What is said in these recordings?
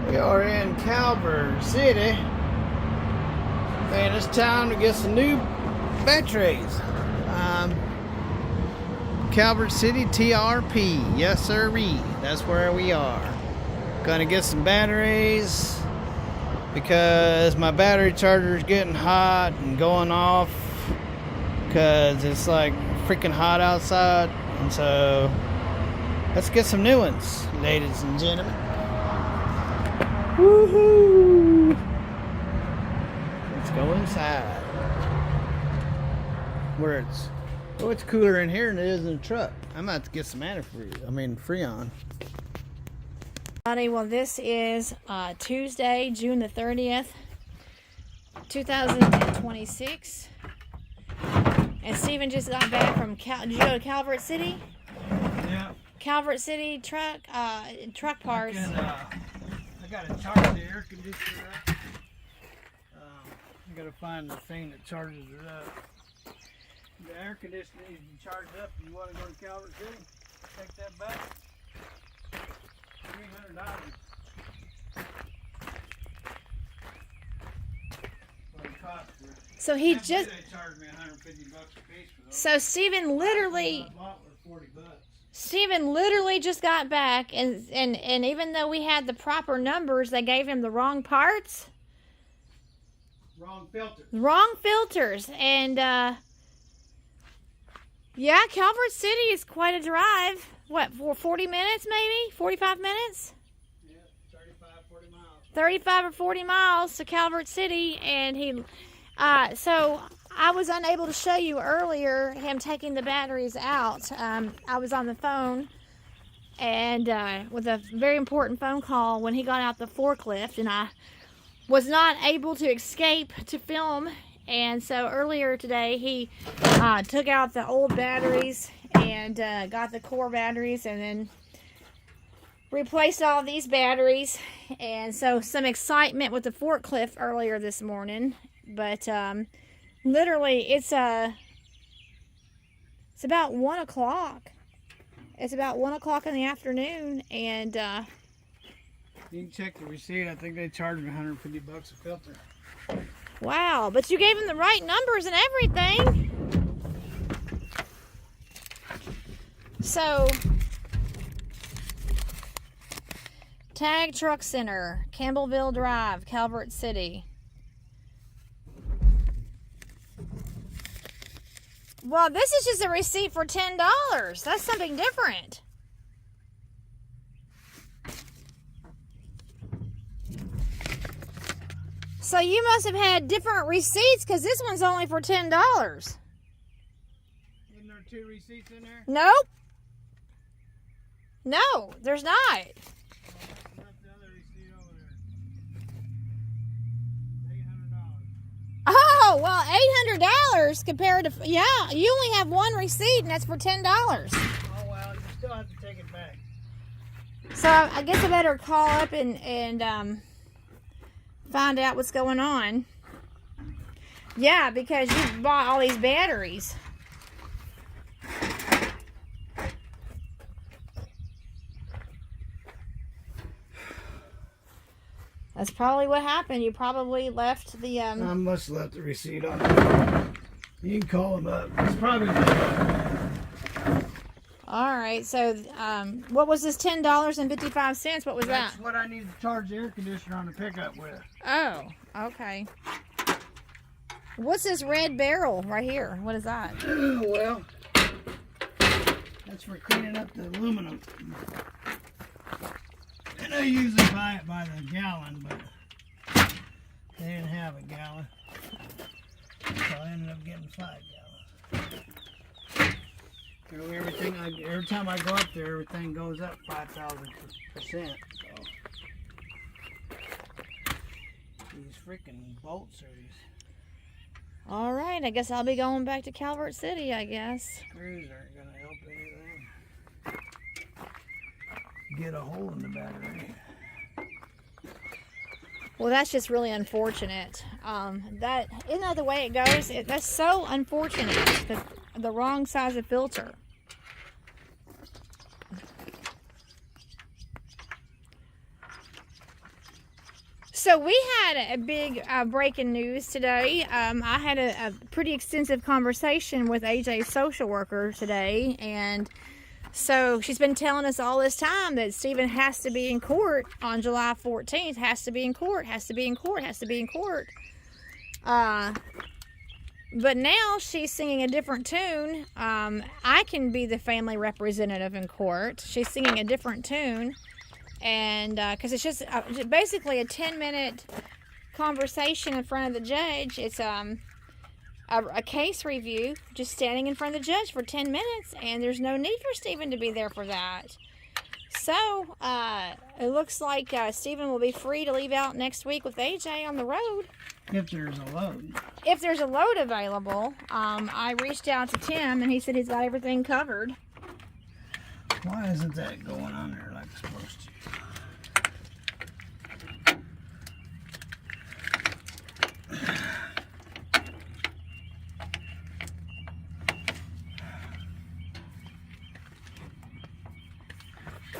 We are in Calvert City, and it's time to get some new batteries. Calvert City TRP, yes sirree, that's where we are. Gonna get some batteries because my battery charger is getting hot and going off because it's like freaking hot outside, and so let's get some new ones, ladies and gentlemen. Woohoo! Let's go inside. Where it's cooler in here than it is in the truck. I'm about to get some Freon. Well, this is Tuesday, June the 30th, 2026. And Steven just got back from did you go to Calvert City? Yeah. Calvert City truck parts. I gotta charge the air conditioner up. I gotta find the thing that charges it up. The air conditioner needs to be charged up. You want to go to Calvert City? Take that back. $300. What it cost for. So he They just. charged me $150 a piece for those. So Steven literally. Steven literally just got back, and even though we had the proper numbers, they gave him the wrong parts. Wrong filters. Wrong filters. And, yeah, Calvert City is quite a drive. What, for 40 minutes maybe? 45 minutes? Yeah, 35, 40 miles. 35 or 40 miles to Calvert City, and he, so I was unable to show you earlier him taking the batteries out. I was on the phone and with a very important phone call when he got out the forklift, and I was not able to escape to film. And so earlier today he took out the old batteries and got the core batteries and then replaced all these batteries. And so some excitement with the forklift earlier this morning, but literally, it's about 1 o'clock. It's about 1 o'clock in the afternoon, and you can check the receipt. I think they charged me $150 a filter. Wow! But you gave him the right numbers and everything. So, Tag Truck Center, Campbellville Drive, Calvert City. Well, this is just a receipt for $10. That's something different. So you must have had different receipts because this one's only for $10. Isn't there 2 receipts in there? Nope. No, there's not. That's the other receipt over there. $800. Oh, well, $800 compared to, yeah, you only have one receipt and that's for $10. Oh, well, you still have to take it back. So I guess I better call up and find out what's going on. Yeah, because you bought all these batteries. That's probably what happened. You probably left the I must have left the receipt on there. You can call them up. It's probably all right. So, what was this $10.55? What was that? That's what I need to charge the air conditioner on the pickup with. Oh, okay. What's this red barrel right here? What is that? Well, that's for cleaning up the aluminum. And I usually buy it by the gallon, but they didn't have a gallon. So I ended up getting 5 gallons. You know, every time I go up there, everything goes up 5,000%. So these freaking bolts are these. All right, I guess I'll be going back to Calvert City, I guess. Screws aren't going to help anything. Get a hole in the battery. Well, that's just really unfortunate. That isn't that the way it goes. That's so unfortunate. The wrong size of filter. So we had a big breaking news today. I had a pretty extensive conversation with AJ's social worker today, and so she's been telling us all this time that Stephen has to be in court on July 14th, has to be in court, has to be in court, has to be in court. But now she's singing a different tune. I can be the family representative in court. She's singing a different tune. And because it's just basically a 10-minute conversation in front of the judge. It's a case review, just standing in front of the judge for 10 minutes, and there's no need for Stephen to be there for that. So it looks like Stephen will be free to leave out next week with AJ on the road. If there's a load. If there's a load available. I reached out to Tim, and he said he's got everything covered. Why isn't that going on there like it's supposed to?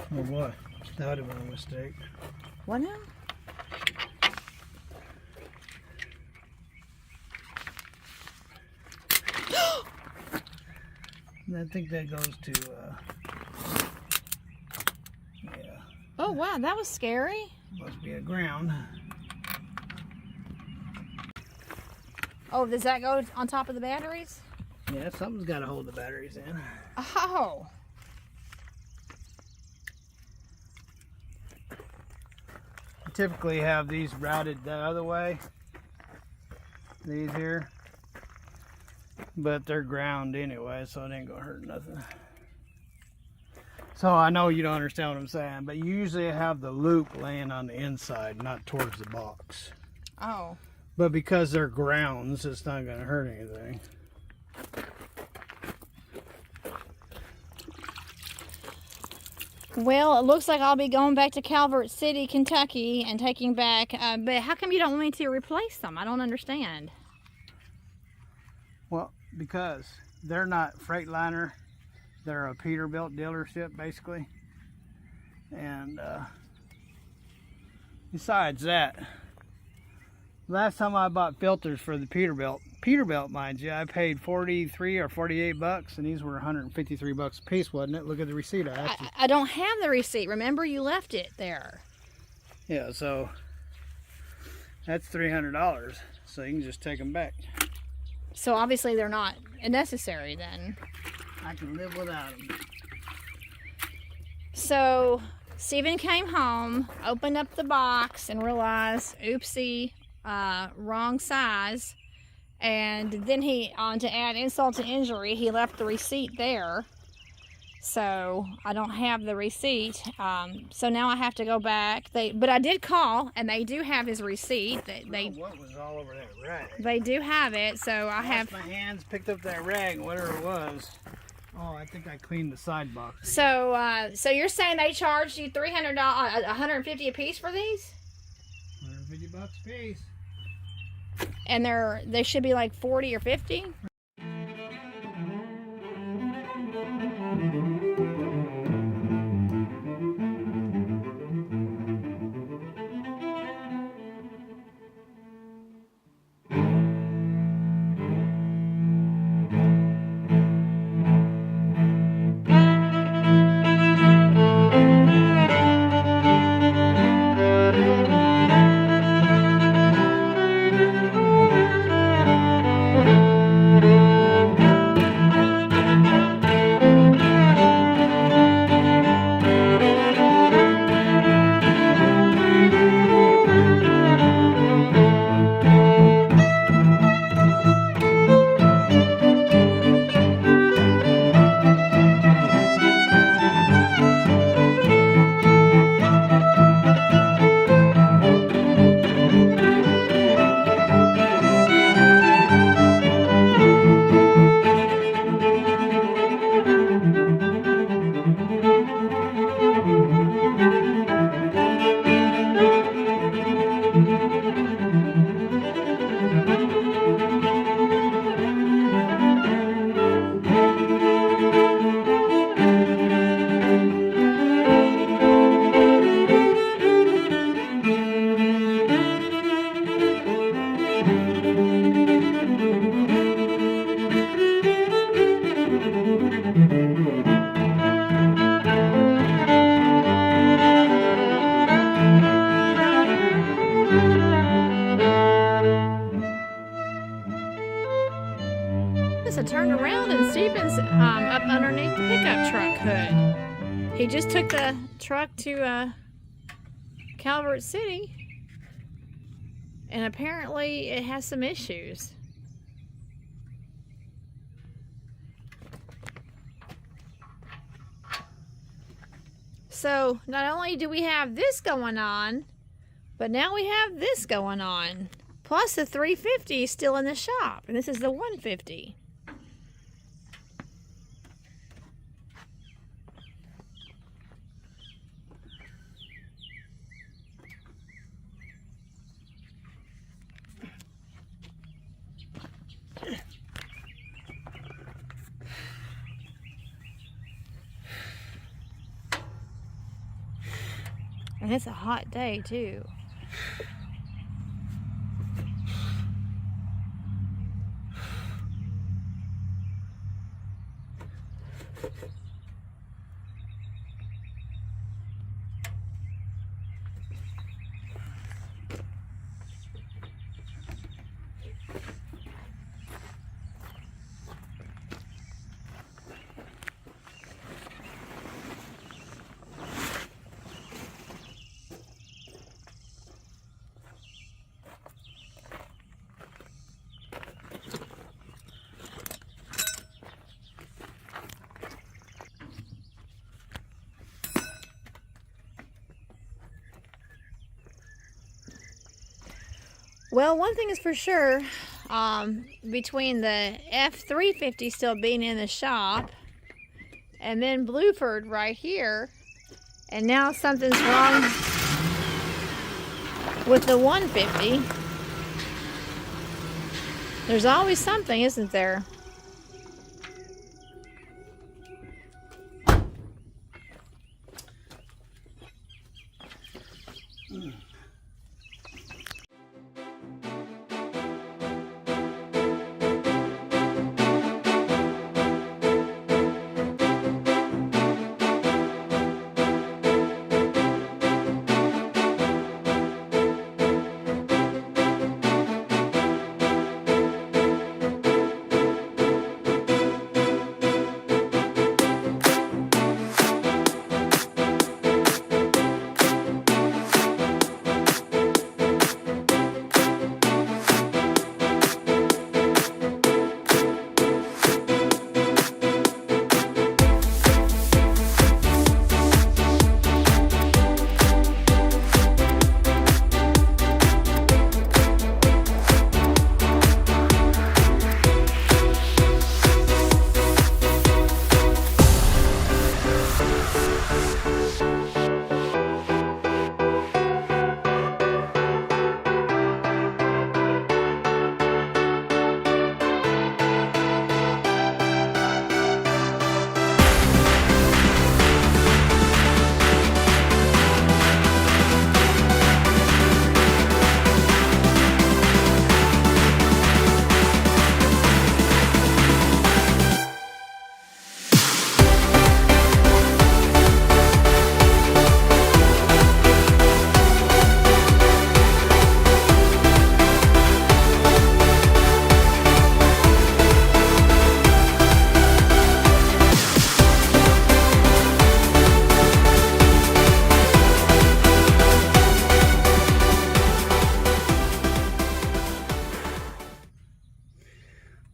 Oh boy, that would have been a mistake. What now? I think that goes to, yeah. Oh wow, that was scary. Must be a ground. Oh, does that go on top of the batteries? Yeah, something's got to hold the batteries in. Oh. I typically have these routed the other way. These here. But they're ground anyway, so it ain't gonna hurt nothing. So I know you don't understand what I'm saying, but you usually have the loop laying on the inside, not towards the box. Oh. But because they're grounds, it's not gonna hurt anything. Well, it looks like I'll be going back to Calvert City, Kentucky, and taking back, but how come you don't want me to replace them? I don't understand. Well, because they're not Freightliner, they're a Peterbilt dealership basically. And besides that, last time I bought filters for the Peterbilt, mind you, I paid 43 or 48 bucks, and these were 153 bucks a piece, wasn't it? Look at the receipt. I don't have the receipt. Remember, you left it there. Yeah, so that's $300. So you can just take them back. So obviously they're not necessary then. I can live without them. So Stephen came home, opened up the box, and realized, oopsie, wrong size. And then to add insult to injury, he left the receipt there. So I don't have the receipt. So now I have to go back. But I did call, and they do have his receipt. What was all over that rag? They do have it. So I have my hands, picked up that rag, whatever it was. Oh, I think I cleaned the side box. So so you're saying they charged you $300, $150 a piece for these? 150 bucks a piece. And they should be like 40 or 50? around and Stephen's up underneath the pickup truck hood. He just took the truck to Calvert City, and apparently it has some issues. So not only do we have this going on, but now we have this going on. Plus the 350 is still in the shop, and this is the 150. And it's a hot day too. Well, one thing is for sure, between the F350 still being in the shop and then BLUEFORD right here, and now something's wrong with the 150. There's always something, isn't there?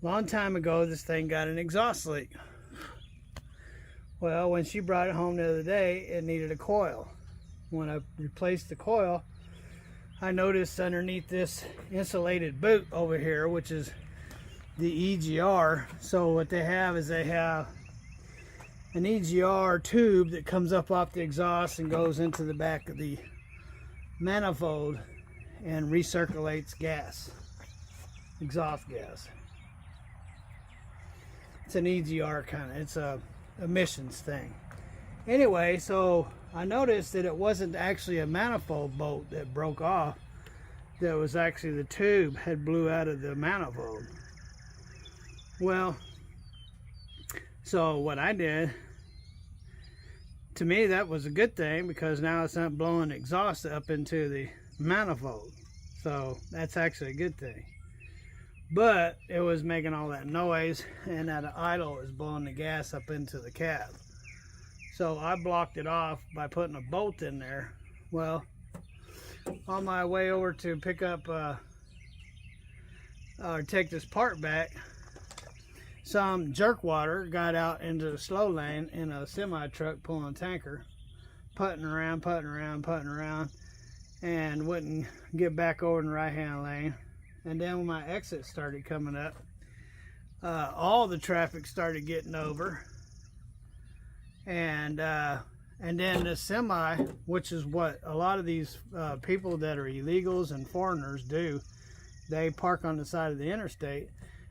Long time ago, this thing got an exhaust leak. Well, when she brought it home the other day, it needed a coil. When I replaced the coil, I noticed underneath this insulated boot over here, which is the EGR. So what they have is they have an EGR tube that comes up off the exhaust and goes into the back of the manifold and recirculates gas, exhaust gas. It's an EGR kind of, it's a emissions thing. Anyway, so I noticed that it wasn't actually a manifold bolt that broke off. That was actually the tube had blew out of the manifold. Well, so what I did, to me that was a good thing, because now it's not blowing exhaust up into the manifold. So that's actually a good thing. but it was making all that noise, and at an idle, it was blowing the gas up into the cab. So I blocked it off by putting a bolt in there. Well, on my way over to pick up or take this part back, some jerkwater got out into the slow lane in a semi truck pulling a tanker, putting around, and wouldn't get back over in the right hand lane. And then when my exit started coming up, all the traffic started getting over, and then the semi, which is what a lot of these people that are illegals and foreigners do, they park on the side of the interstate.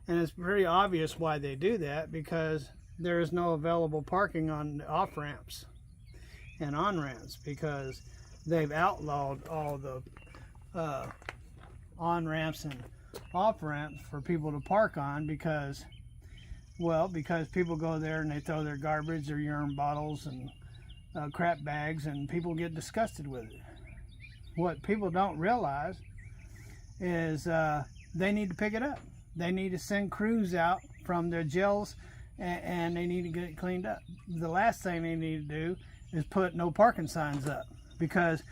And it's pretty obvious why they do that, because there is no available parking on the off ramps and on ramps, because they've outlawed all the on ramps and off ramps for people to park on, because people go there and they throw their garbage, their urine bottles and crap bags, and people get disgusted with it. What people don't realize is they need to pick it up. They need to send crews out from their jails, and they need to get it cleaned up. The last thing they need to do is put no parking signs up, because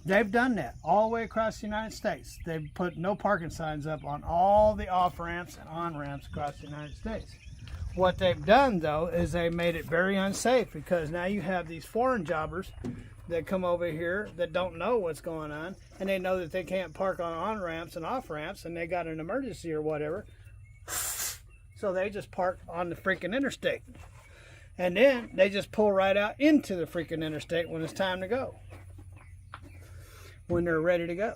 they've done that all the way across the United States. They've put no parking signs up on all the off ramps and on ramps across the United States. What they've done, though, is they made it very unsafe, because now you have these foreign jobbers that come over here that don't know what's going on, and they know that they can't park on ramps and off ramps, and they got an emergency or whatever, so they just park on the freaking interstate, and then they just pull right out into the freaking interstate when it's time to go, when they're ready to go.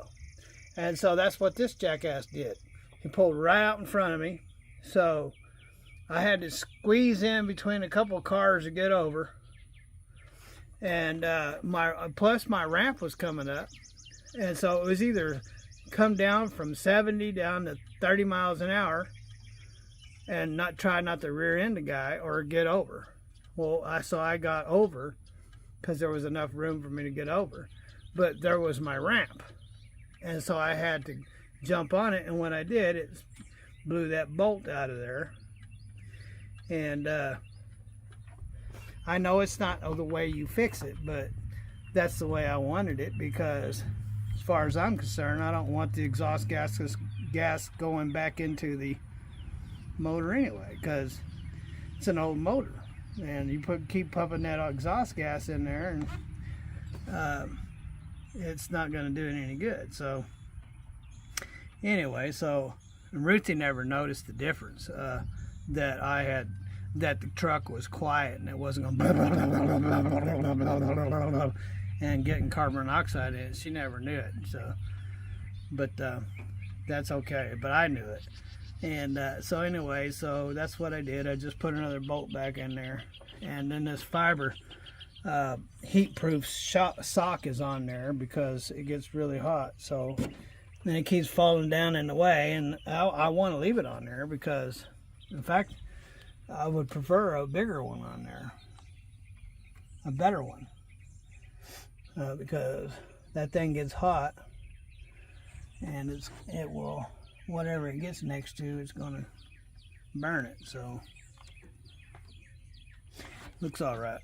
And so that's what this jackass did. He pulled right out in front of me, so I had to squeeze in between a couple of cars to get over. And plus my ramp was coming up, and so it was either come down from 70 down to 30 miles an hour and try not to rear end the guy, or get over. Well, I got over because there was enough room for me to get over, but there was my ramp, and so I had to jump on it, and when I did, it blew that bolt out of there. And I know it's not the way you fix it, but that's the way I wanted it, because as far as I'm concerned, I don't want the exhaust gas going back into the motor anyway, because it's an old motor, and you keep pumping that exhaust gas in there, and it's not going to do it any good. So anyway, so Ruthie never noticed the difference that the truck was quiet and it wasn't going and getting carbon monoxide in it. She never knew it. So, but that's okay. But I knew it. And so anyway, so that's what I did. I just put another bolt back in there, and then this fiber heat-proof sock is on there because it gets really hot. So then it keeps falling down in the way, and I want to leave it on there because, in fact, I would prefer a bigger one on there, a better one, because that thing gets hot, and it will, whatever it gets next to, it's going to burn it. So looks all right.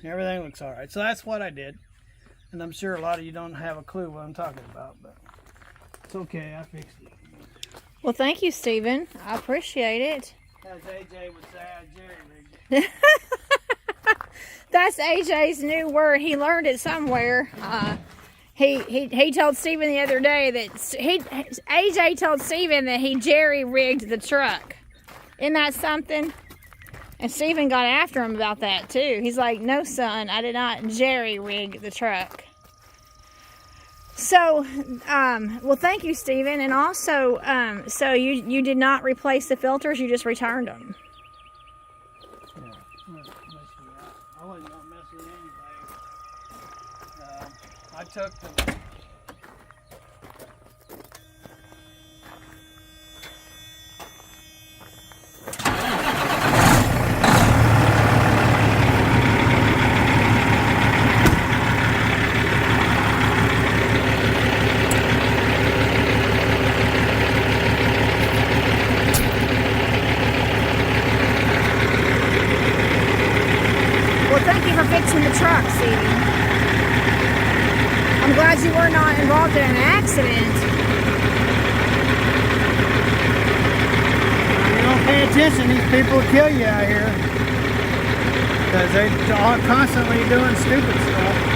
Everything looks all right. So that's what I did, and I'm sure a lot of you don't have a clue what I'm talking about, but it's okay. I fixed it. Well, thank you, Stephen. I appreciate it. As AJ would say, I jerry-rigged it. That's AJ's new word. He learned it somewhere. He told Stephen the other day that AJ told Stephen that he jerry-rigged the truck. Isn't that something? And Stephen got after him about that too. He's like, "No, son, I did not jerry-rig the truck." So, well, thank you, Stephen. And also, so you did not replace the filters; you just returned them. Yeah, I wasn't gonna mess with anybody. I took the. involved in an accident. You don't pay attention, these people will kill you out here. Because they're all constantly doing stupid stuff.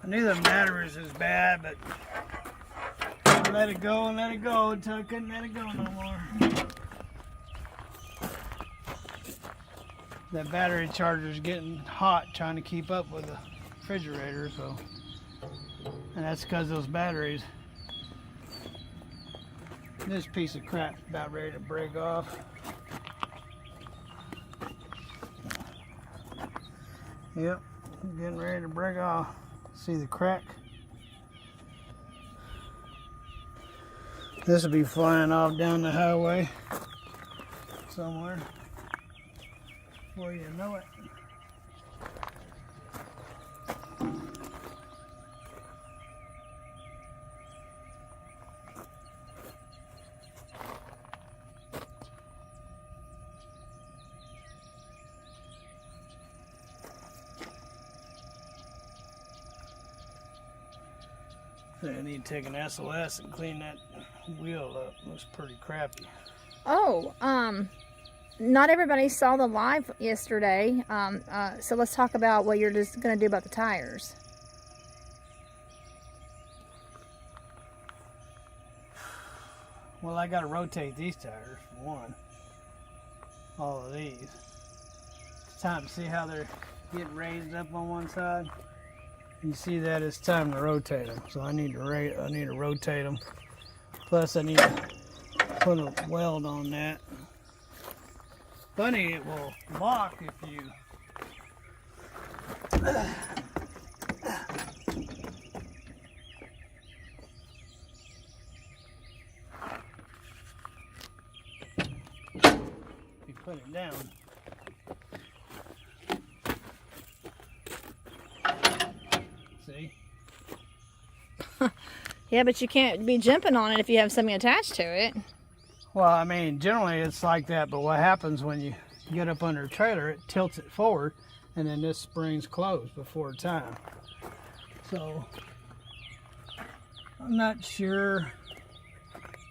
I knew the batteries was bad, but I let it go and let it go until I couldn't let it go no more. That battery charger's getting hot trying to keep up with the refrigerator, so, and that's because those batteries. This piece of crap's about ready to break off. Yep, getting ready to break off. See the crack? This will be flying off down the highway somewhere before you know it. I need to take an SOS and clean that wheel up. Looks pretty crappy. Oh, not everybody saw the live yesterday. So let's talk about what you're just going to do about the tires. Well, I got to rotate these tires for one. All of these. It's time to see how they're getting raised up on one side. You see that it's time to rotate them, so I need to rotate them. Plus, I need to put a weld on that. Funny, it will lock if you. If you put it down. See? Yeah, but you can't be jumping on it if you have something attached to it. Well, I mean, generally it's like that, but what happens when you get up under a trailer, it tilts it forward, and then this spring's closed before time. So, I'm not sure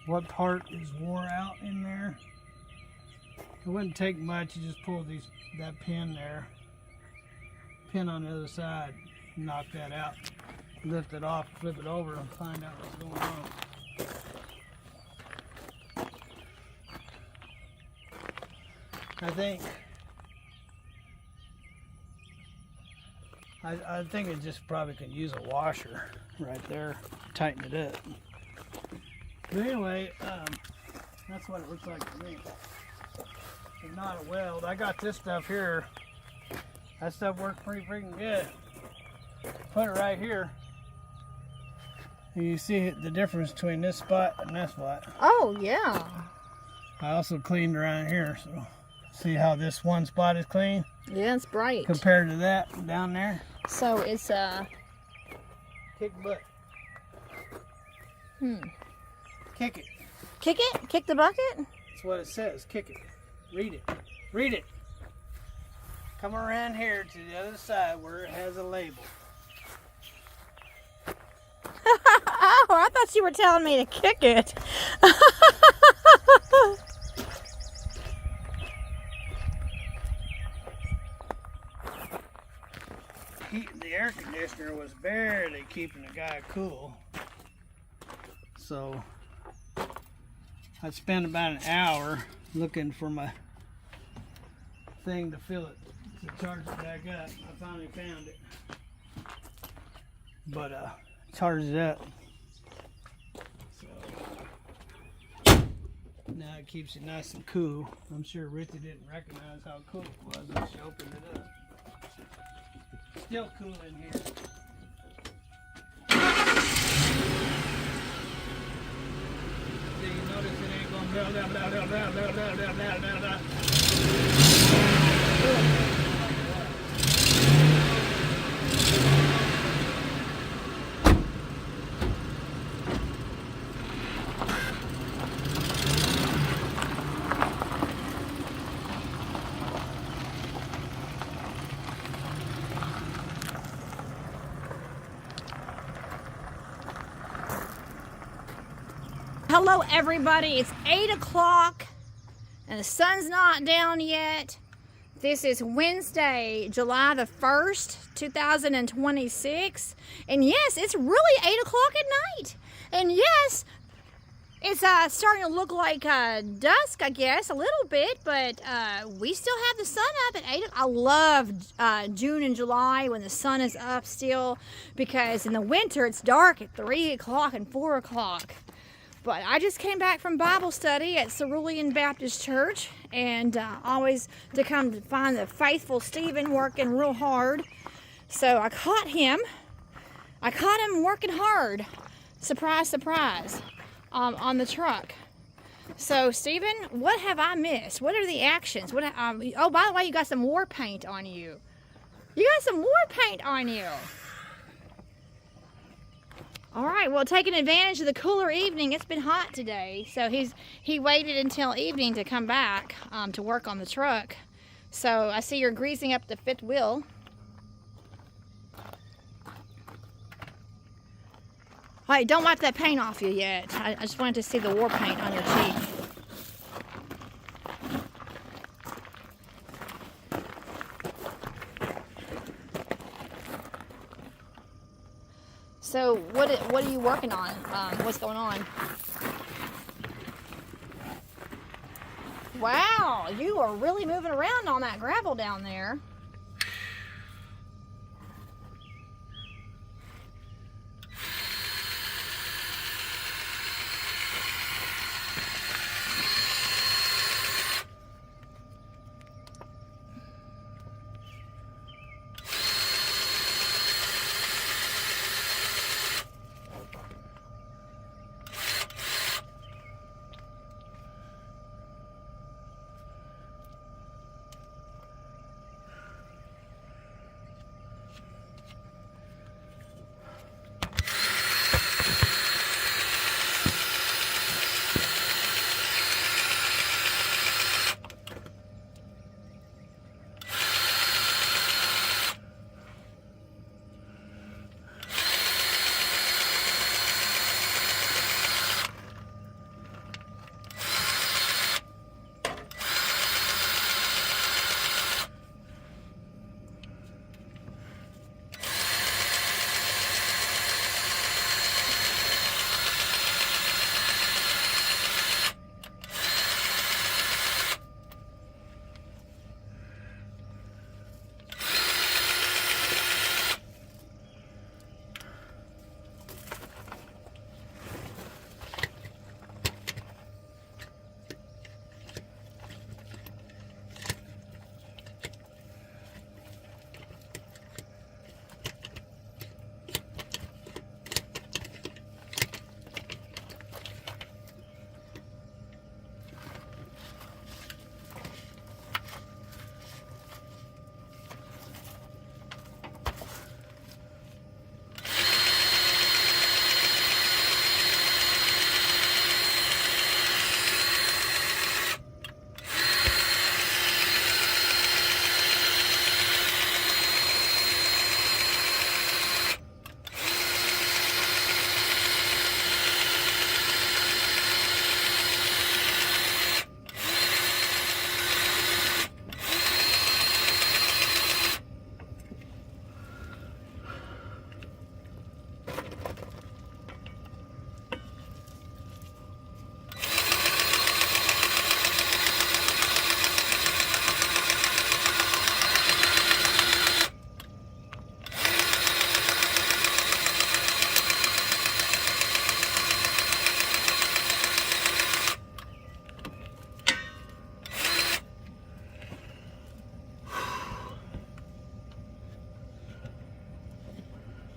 what part is wore out in there. It wouldn't take much, you just pull that pin there, pin on the other side, knock that out, lift it off, flip it over, and find out what's going on. I think it just probably could use a washer right there, tighten it up. But anyway, that's what it looks like to me. It's not a weld. I got this stuff here. That stuff works pretty freaking good. Put it right here. And you see the difference between this spot and that spot. Oh, yeah. I also cleaned around here, so see how this one spot is clean? Yeah, it's bright. Compared to that down there. So it's Kick butt. Kick it. Kick it? Kick the bucket? That's what it says. Kick it. Read it. Read it. Come around here to the other side where it has a label. Oh, I thought you were telling me to kick it. The air conditioner was barely keeping the guy cool. So I spent about an hour looking for my thing to fill it, to charge it back up. I finally found it. But charged it up. So now it keeps it nice and cool. I'm sure Richard didn't recognize how cool it was when she opened it up. still cool in here. Do you notice it ain't going blah, blah, blah, blah, blah, blah, blah, blah, blah, blah, blah. Hello everybody, it's 8 o'clock and the sun's not down yet. This is Wednesday, July the 1st, 2026. And yes, it's really 8 o'clock at night. And yes, it's starting to look like dusk, I guess, a little bit, but we still have the sun up at 8. I love June and July when the sun is up still, because in the winter it's dark at 3 o'clock and 4 o'clock. But I just came back from Bible study at Ceruelan Baptist Church, and always to come to find the faithful Stephen working real hard. So I caught him. Working hard. Surprise, surprise. On the truck. So Stephen, what have I missed? What are the actions? Oh, by the way, you got some war paint on you. You got some war paint on you. All right, well, taking advantage of the cooler evening, it's been hot today, so he waited until evening to come back to work on the truck. So I see you're greasing up the fifth wheel. All right, don't wipe that paint off you yet. I just wanted to see the war paint on your cheek. So what are you working on? What's going on? Wow, you are really moving around on that gravel down there.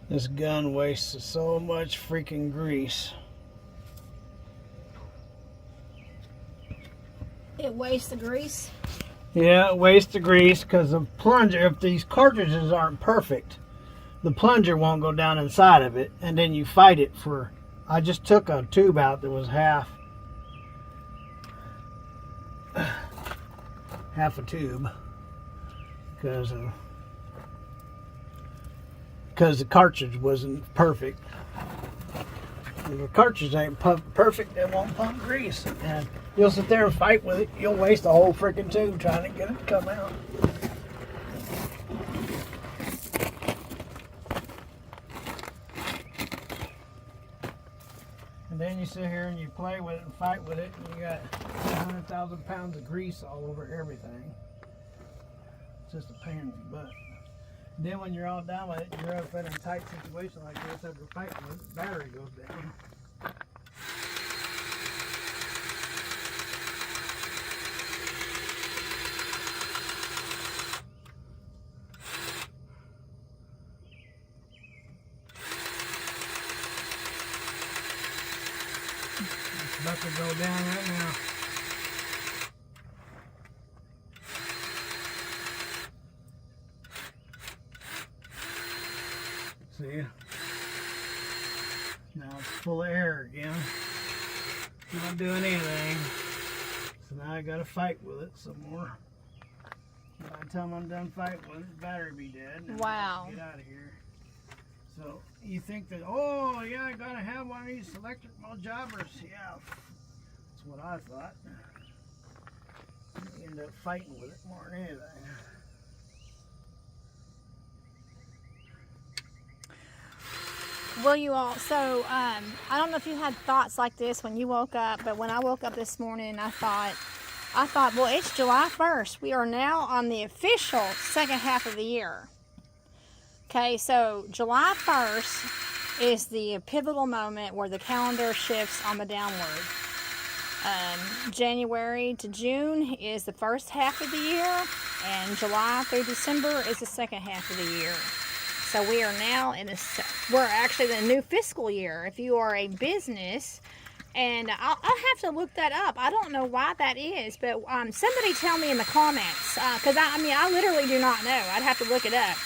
This gun wastes so much freaking grease. It wastes the grease? Yeah, it wastes the grease because the plunger, if these cartridges aren't perfect, the plunger won't go down inside of it, and then you fight it for... I just took a tube out that was half a tube because the cartridge wasn't perfect. If the cartridge ain't perfect, it won't pump grease, and you'll sit there and fight with it. You'll waste a whole freaking tube trying to get it to come out. And then you sit here and you play with it and fight with it, and you got 100,000 pounds of grease all over everything. It's just a pain in the butt. And then when you're all done with it, you're up in a tight situation like this after fighting with it, the battery goes down. It's about to go down right now. See? Now it's full of air again. Not doing anything. So now I gotta fight with it some more. By the time I'm done fighting with it, the battery be dead. And Wow. Get out of here. So you think that, oh yeah, I gotta have one of these electric jobbers. Yeah, that's what I thought. You end up fighting with it more than anything. Well, you all, so I don't know if you had thoughts like this when you woke up, but when I woke up this morning, I thought, well, it's July 1st. We are now on the official second half of the year. Okay, so July 1st is the pivotal moment where the calendar shifts on the downward. January to June is the first half of the year, and July through December is the second half of the year. So we are now we're actually in the new fiscal year. If you are a business, and I'll have to look that up. I don't know why that is, but somebody tell me in the comments, because I literally do not know. I'd have to look it up.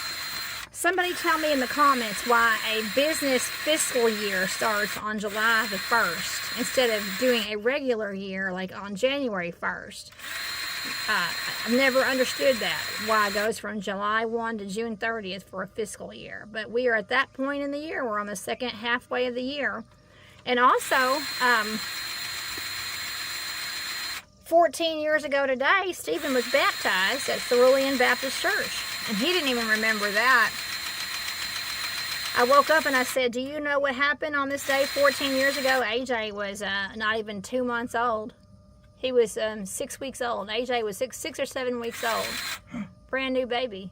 Somebody tell me in the comments why a business fiscal year starts on July the 1st instead of doing a regular year like on January 1st. I've never understood that, why it goes from July 1 to June 30th for a fiscal year. But we are at that point in the year. We're on the second halfway of the year. And also, 14 years ago today, Stephen was baptized at Ceruelan Baptist Church. And he didn't even remember that. I woke up and I said, do you know what happened on this day 14 years ago? AJ was not even 2 months old. He was 6 weeks old. AJ was six or 7 weeks old. Brand new baby.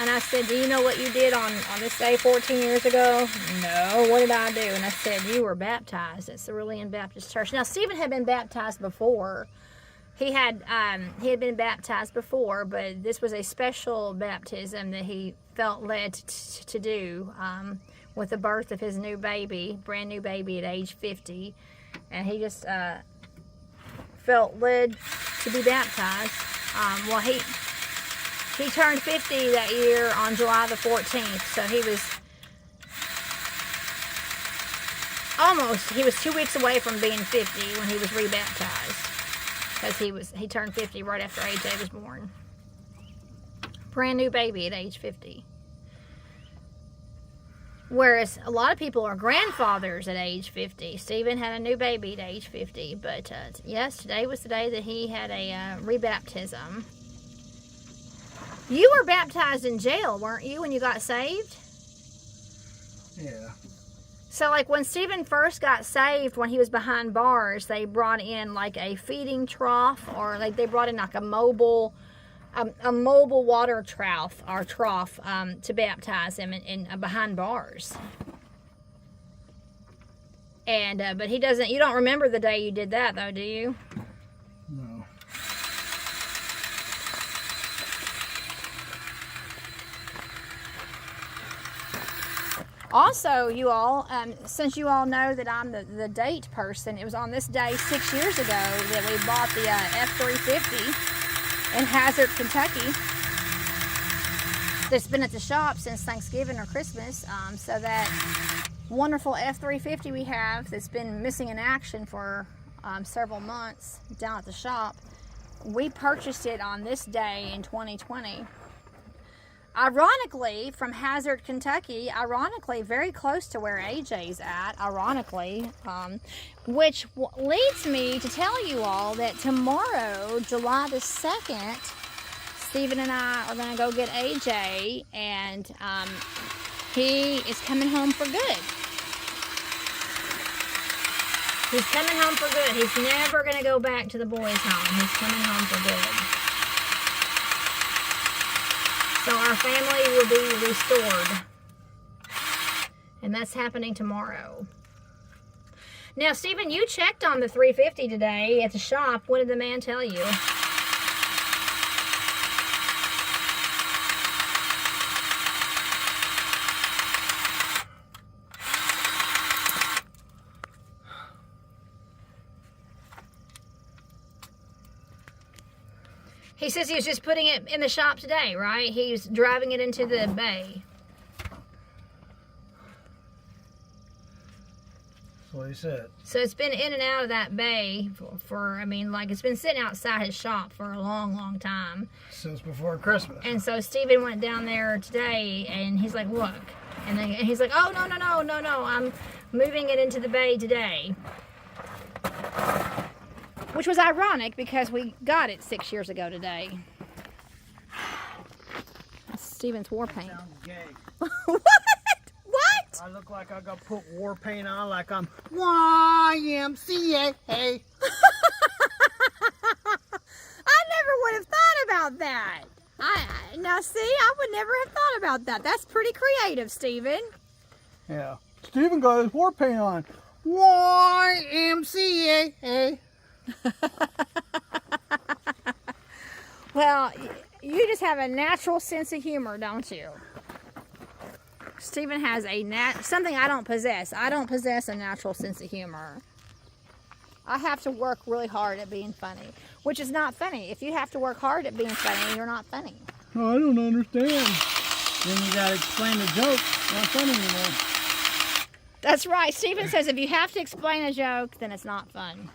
And I said, do you know what you did on this day 14 years ago? No, what did I do? And I said, you were baptized at Ceruelan Baptist Church. Now, Stephen had been baptized before. He had been baptized before, but this was a special baptism that he felt led to do with the birth of his new baby, brand new baby at age 50. And he just felt led to be baptized. Well, he turned 50 that year on July the 14th, so he was 2 weeks away from being 50 when he was rebaptized. Because he turned 50 right after AJ was born. Brand new baby at age 50. Whereas a lot of people are grandfathers at age 50. Stephen had a new baby at age 50. But yes, today was the day that he had a rebaptism. You were baptized in jail, weren't you, when you got saved? Yeah. So like when Stephen first got saved, when he was behind bars, they brought in like a feeding trough, or like they brought in like a mobile water trough to baptize him in behind bars. And but he doesn't. You don't remember the day you did that, though, do you? No. Also, you all, since you all know that I'm the date person, it was on this day 6 years ago that we bought the F-350 in Hazard, Kentucky. That's been at the shop since Thanksgiving or Christmas. So that wonderful F-350 we have that's been missing in action for several months down at the shop, we purchased it on this day in 2020. Ironically, from Hazard, Kentucky, ironically, very close to where AJ's at, ironically, which leads me to tell you all that tomorrow, July the 2nd, Stephen and I are going to go get AJ, and he is coming home for good. He's coming home for good. He's never going to go back to the boys' home. He's coming home for good. So our family will be restored. And that's happening tomorrow. Now, Stephen, you checked on the 350 today at the shop. What did the man tell you? He says he was just putting it in the shop today, right? He was driving it into the bay. That's what he said. So it's been in and out of that bay for I mean, like, it's been sitting outside his shop for a long, long time. Since before Christmas. And so Stephen went down there today, and he's like, look. And then he's like, oh, no, I'm moving it into the bay today. Which was ironic because we got it 6 years ago today. That's Stephen's war paint. Sounds gay. What? What? I look like I got put war paint on like I'm YMCA. I never would have thought about that. Now see, I would never have thought about that. That's pretty creative, Stephen. Yeah. Stephen got his war paint on. YMCA. Well, you just have a natural sense of humor, don't you? Stephen has something I don't possess. I don't possess a natural sense of humor. I have to work really hard at being funny, which is not funny. If you have to work hard at being funny, you're not funny. Oh, I don't understand. Then you gotta explain the joke. Not funny anymore. That's right. Stephen says if you have to explain a joke, then it's not fun.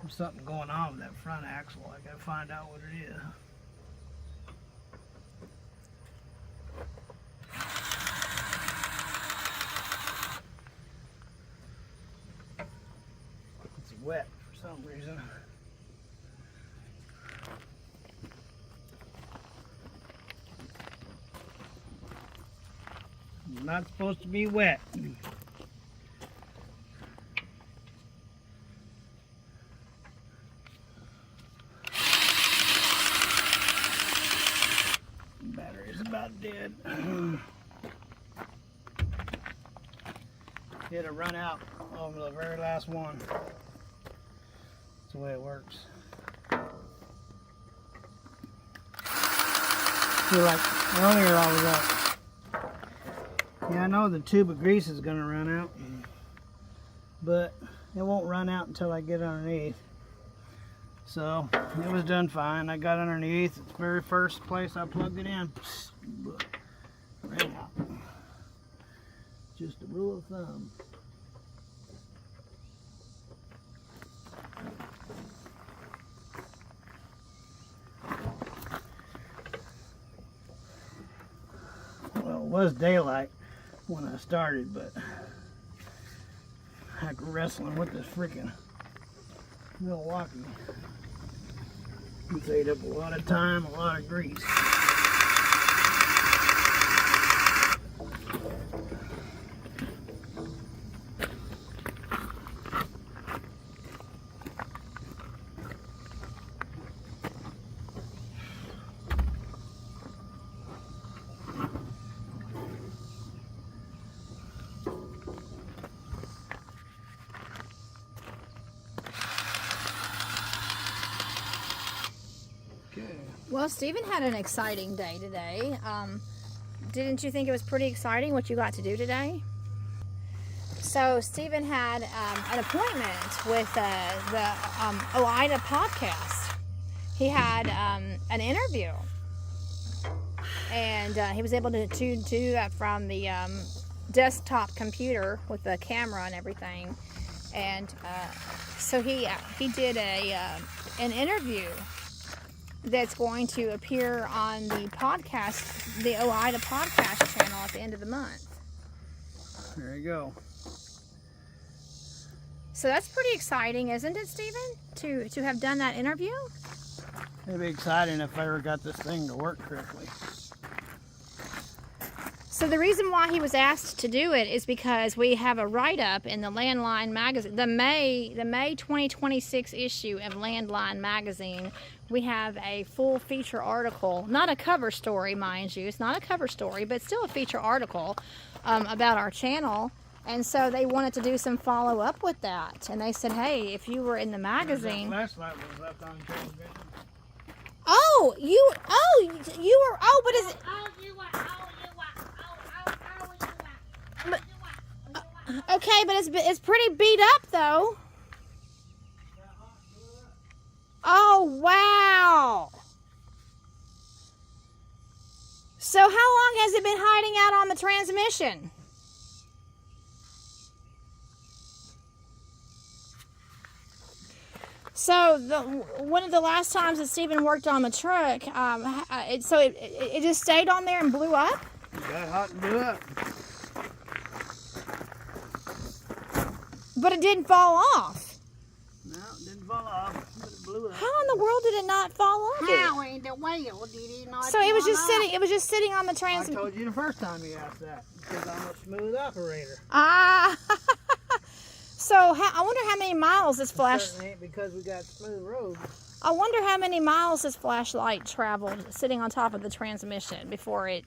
There's something going on with that front axle. I gotta find out what it is. It's wet for some reason. It's not supposed to be wet. Battery's about dead. It'll run out over the very last one. That's the way it works. Feel like earlier I was up. Yeah, I know the tube of grease is gonna run out, but it won't run out until I get underneath. So it was done fine. I got underneath. It's the very first place I plugged it in. Ran out. Just a rule of thumb. Well, it was daylight when I started, but after wrestling with this freaking Milwaukee, it's ate up a lot of time, a lot of grease. Well, Stephen had an exciting day today. Didn't you think it was pretty exciting what you got to do today? So Stephen had an appointment with the OIDA podcast. He had an interview, and he was able to do that from the desktop computer with the camera and everything. And so he did an interview that's going to appear on the podcast, the OIDA podcast channel at the end of the month. There you go. So that's pretty exciting, isn't it, Stephen? To have done that interview? It'd be exciting if I ever got this thing to work correctly. So the reason why he was asked to do it is because we have a write-up in the Landline magazine, the May 2026 issue of Landline magazine. We have a full feature article, not a cover story, mind you. It's not a cover story, but still a feature article about our channel. And so they wanted to do some follow-up with that. And they said, hey, if you were in the magazine... That flashlight was left on television. Oh, you were, oh, but is it... Okay, but it's pretty beat up, though. Oh, wow. So how long has it been hiding out on the transmission? So one of the last times that Stephen worked on the truck, it just stayed on there and blew up? It got hot and blew up. But it didn't fall off. No, it didn't fall off, but it blew up. How in the world did it not fall off? How in the whale did it not So it was just fall off? sitting. It was just sitting on the I transmission. told you the first time you asked that, because I'm a smooth operator. Ah. So I wonder how many miles this flash. Certainly ain't because we got smooth roads. I wonder how many miles this flashlight traveled sitting on top of the transmission before it.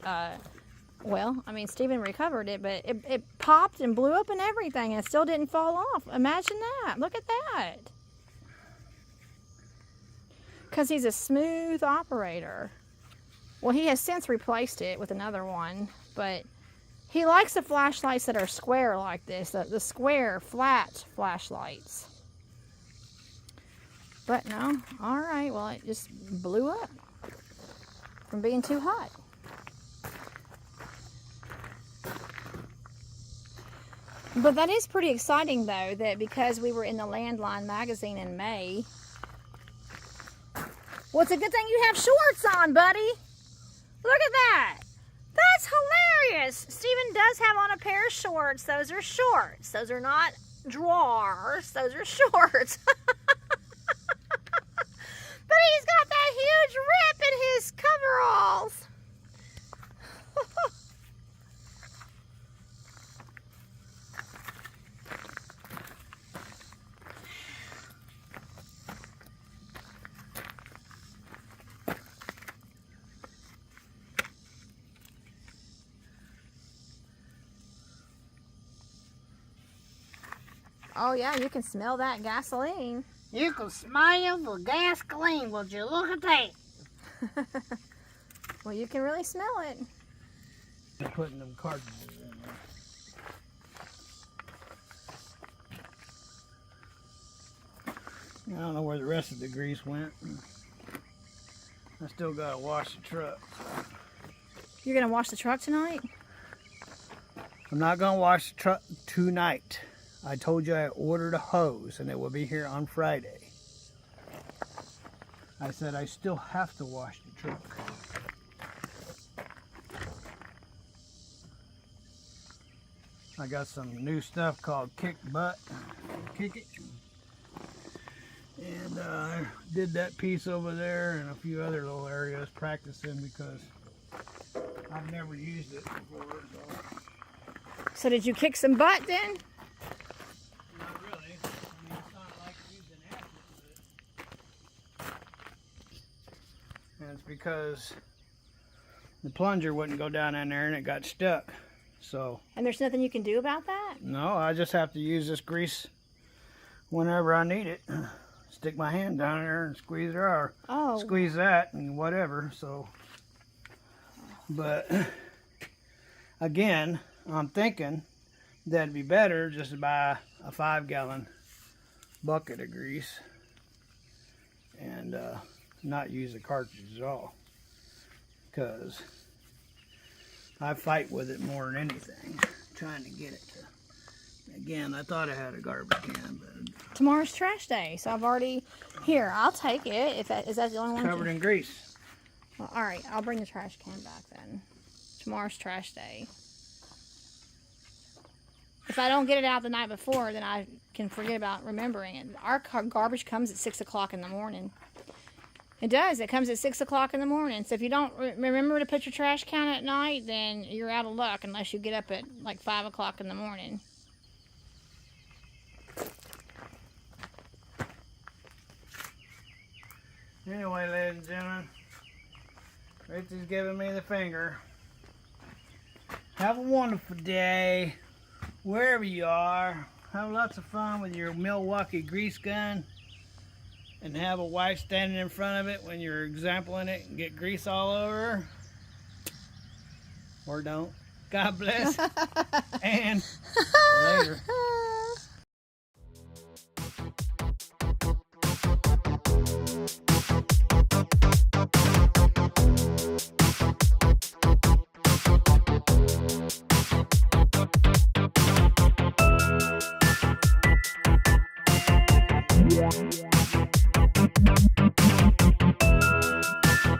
Well, I mean, Stephen recovered it, but it popped and blew up and everything, and it still didn't fall off. Imagine that. Look at that. Because he's a smooth operator. Well, he has since replaced it with another one, but he likes the flashlights that are square like this, the square, flat flashlights. But no, all right, well, it just blew up from being too hot. But that is pretty exciting, though, that because we were in the Landline magazine in May. Well, it's a good thing you have shorts on, buddy. Look at that. That's hilarious. Stephen does have on a pair of shorts. Those are shorts. Those are not drawers. Those are shorts. But he's got that huge rip in his coveralls. Oh yeah, you can smell that gasoline. You can smell the gasoline. Would you look at that? Well, you can really smell it. They're putting them cartridges in there. I don't know where the rest of the grease went. I still gotta wash the truck. You're gonna wash the truck tonight? I'm not gonna wash the truck tonight. I told you I ordered a hose and it will be here on Friday. I said I still have to wash the truck. I got some new stuff called Kick Butt, Kick It. And I did that piece over there and a few other little areas practicing because I've never used it before. So did you kick some butt then? Not really. I mean, it's not like using acid with it. And it's because the plunger wouldn't go down in there and it got stuck. So. And there's nothing you can do about that? No, I just have to use this grease whenever I need it. stick my hand down there and squeeze there, or Oh. squeeze that and whatever. So, but again, I'm thinking that it'd be better just to buy a 5-gallon bucket of grease and not use the cartridge at all, because I fight with it more than anything, trying to get it to. Again, I thought I had a garbage can, but Tomorrow's trash day, so I've already. Here, I'll take it. If that is that the only one? covered in grease. Well, all right, I'll bring the trash can back then. Tomorrow's trash day. If I don't get it out the night before, then I can forget about remembering it. Our garbage comes at 6 o'clock in the morning. It does. It comes at 6 o'clock in the morning. So if you don't remember to put your trash can at night, then you're out of luck unless you get up at like 5 o'clock in the morning. Anyway, ladies and gentlemen, Rachel's giving me the finger. Have a wonderful day, wherever you are. Have lots of fun with your Milwaukee grease gun, and have a wife standing in front of it when you're exampling it and get grease all over her. Or don't. God bless. And